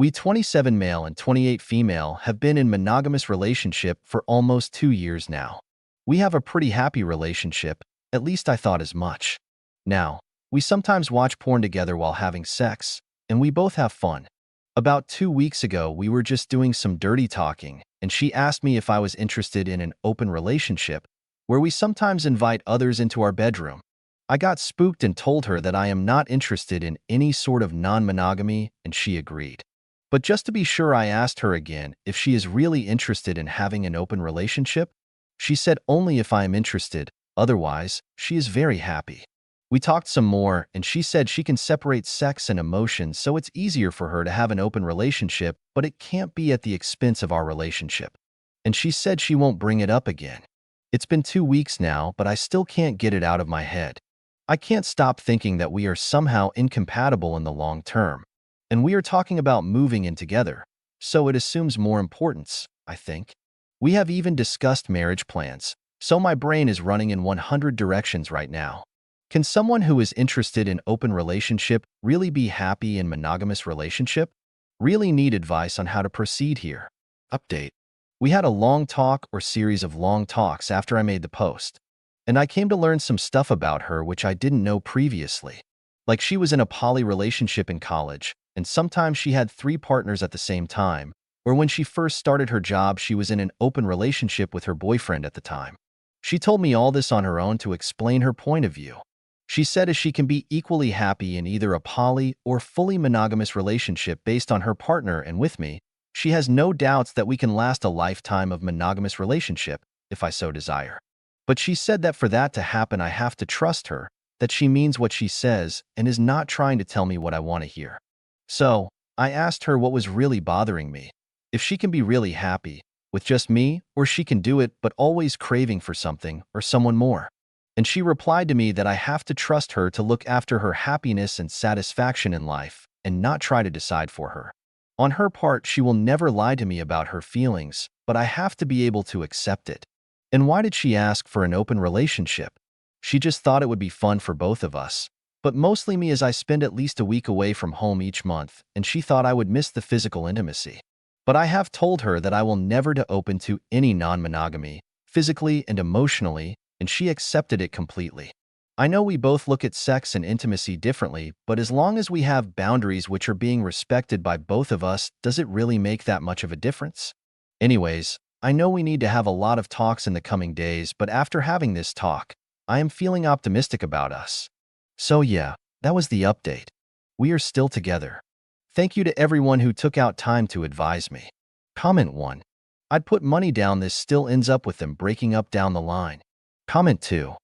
We 27 male and 28 female have been in monogamous relationship for almost 2 years now. We have a pretty happy relationship, at least I thought as much. Now, we sometimes watch porn together while having sex, and we both have fun. About 2 weeks ago, we were just doing some dirty talking, and she asked me if I was interested in an open relationship, where we sometimes invite others into our bedroom. I got spooked and told her that I am not interested in any sort of non-monogamy, and she agreed. But just to be sure, I asked her again if she is really interested in having an open relationship. She said only if I am interested, otherwise, she is very happy. We talked some more, and she said she can separate sex and emotion, so it's easier for her to have an open relationship, but it can't be at the expense of our relationship. And she said she won't bring it up again. It's been 2 weeks now, but I still can't get it out of my head. I can't stop thinking that we are somehow incompatible in the long term. And we are talking about moving in together, so it assumes more importance, I think. We have even discussed marriage plans, so my brain is running in 100 directions right now. Can someone who is interested in open relationship really be happy in monogamous relationship? Really need advice on how to proceed here. Update. We had a long talk or series of long talks after I made the post, and I came to learn some stuff about her which I didn't know previously. Like she was in a poly relationship in college, and sometimes she had 3 partners at the same time, or when she first started her job, she was in an open relationship with her boyfriend at the time. She told me all this on her own to explain her point of view. She said as she can be equally happy in either a poly or fully monogamous relationship based on her partner and with me, she has no doubts that we can last a lifetime of monogamous relationship if I so desire. But she said that for that to happen, I have to trust her, that she means what she says and is not trying to tell me what I want to hear. So, I asked her what was really bothering me, if she can be really happy with just me, or she can do it but always craving for something or someone more. And she replied to me that I have to trust her to look after her happiness and satisfaction in life and not try to decide for her. On her part, she will never lie to me about her feelings, but I have to be able to accept it. And why did she ask for an open relationship? She just thought it would be fun for both of us. But mostly me, as I spend at least a week away from home each month, and she thought I would miss the physical intimacy. But I have told her that I will never to open to any non-monogamy, physically and emotionally, and she accepted it completely. I know we both look at sex and intimacy differently, but as long as we have boundaries which are being respected by both of us, does it really make that much of a difference? Anyways, I know we need to have a lot of talks in the coming days, but after having this talk, I am feeling optimistic about us. So yeah, that was the update. We are still together. Thank you to everyone who took out time to advise me. Comment 1. I'd put money down this still ends up with them breaking up down the line. Comment 2.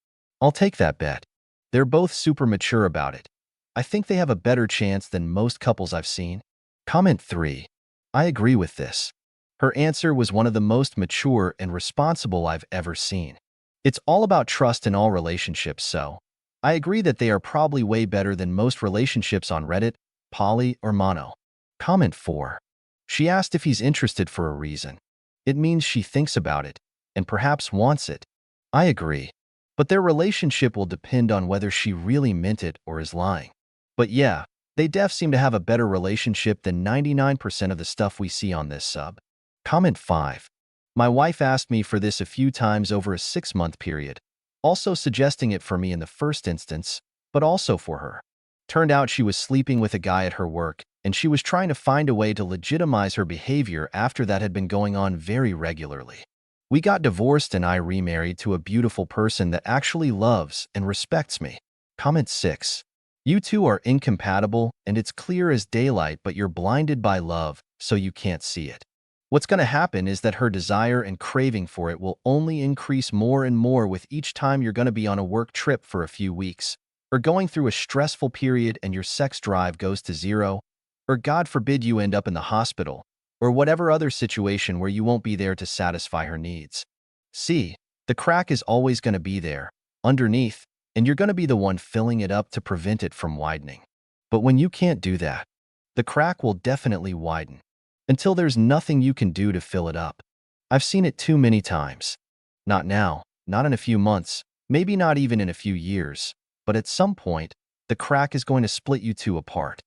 I'll take that bet. They're both super mature about it. I think they have a better chance than most couples I've seen. Comment 3. I agree with this. Her answer was one of the most mature and responsible I've ever seen. It's all about trust in all relationships, so I agree that they are probably way better than most relationships on Reddit, poly, or mono. Comment 4. She asked if he's interested for a reason. It means she thinks about it, and perhaps wants it. I agree. But their relationship will depend on whether she really meant it or is lying. But yeah, they def seem to have a better relationship than 99% of the stuff we see on this sub. Comment 5. My wife asked me for this a few times over a 6-month period, also suggesting it for me in the first instance, but also for her. Turned out she was sleeping with a guy at her work, and she was trying to find a way to legitimize her behavior after that had been going on very regularly. We got divorced and I remarried to a beautiful person that actually loves and respects me. Comment 6. You two are incompatible and it's clear as daylight, but you're blinded by love, so you can't see it. What's going to happen is that her desire and craving for it will only increase more and more with each time you're going to be on a work trip for a few weeks, or going through a stressful period and your sex drive goes to zero, or God forbid you end up in the hospital, or whatever other situation where you won't be there to satisfy her needs. See, the crack is always going to be there, underneath, and you're going to be the one filling it up to prevent it from widening. But when you can't do that, the crack will definitely widen, until there's nothing you can do to fill it up. I've seen it too many times. Not now, not in a few months, maybe not even in a few years, but at some point, the crack is going to split you two apart.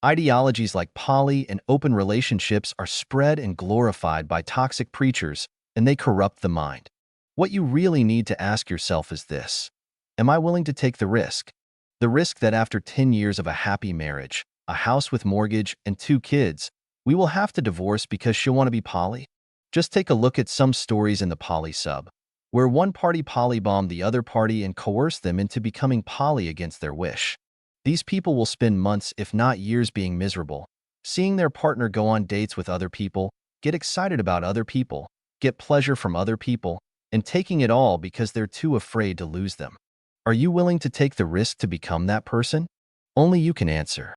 Ideologies like poly and open relationships are spread and glorified by toxic preachers, and they corrupt the mind. What you really need to ask yourself is this: am I willing to take the risk? The risk that after 10 years of a happy marriage, a house with mortgage, and 2 kids, we will have to divorce because she'll want to be poly? Just take a look at some stories in the poly sub, where one party polybombed the other party and coerced them into becoming poly against their wish. These people will spend months, if not years, being miserable, seeing their partner go on dates with other people, get excited about other people, get pleasure from other people, and taking it all because they're too afraid to lose them. Are you willing to take the risk to become that person? Only you can answer.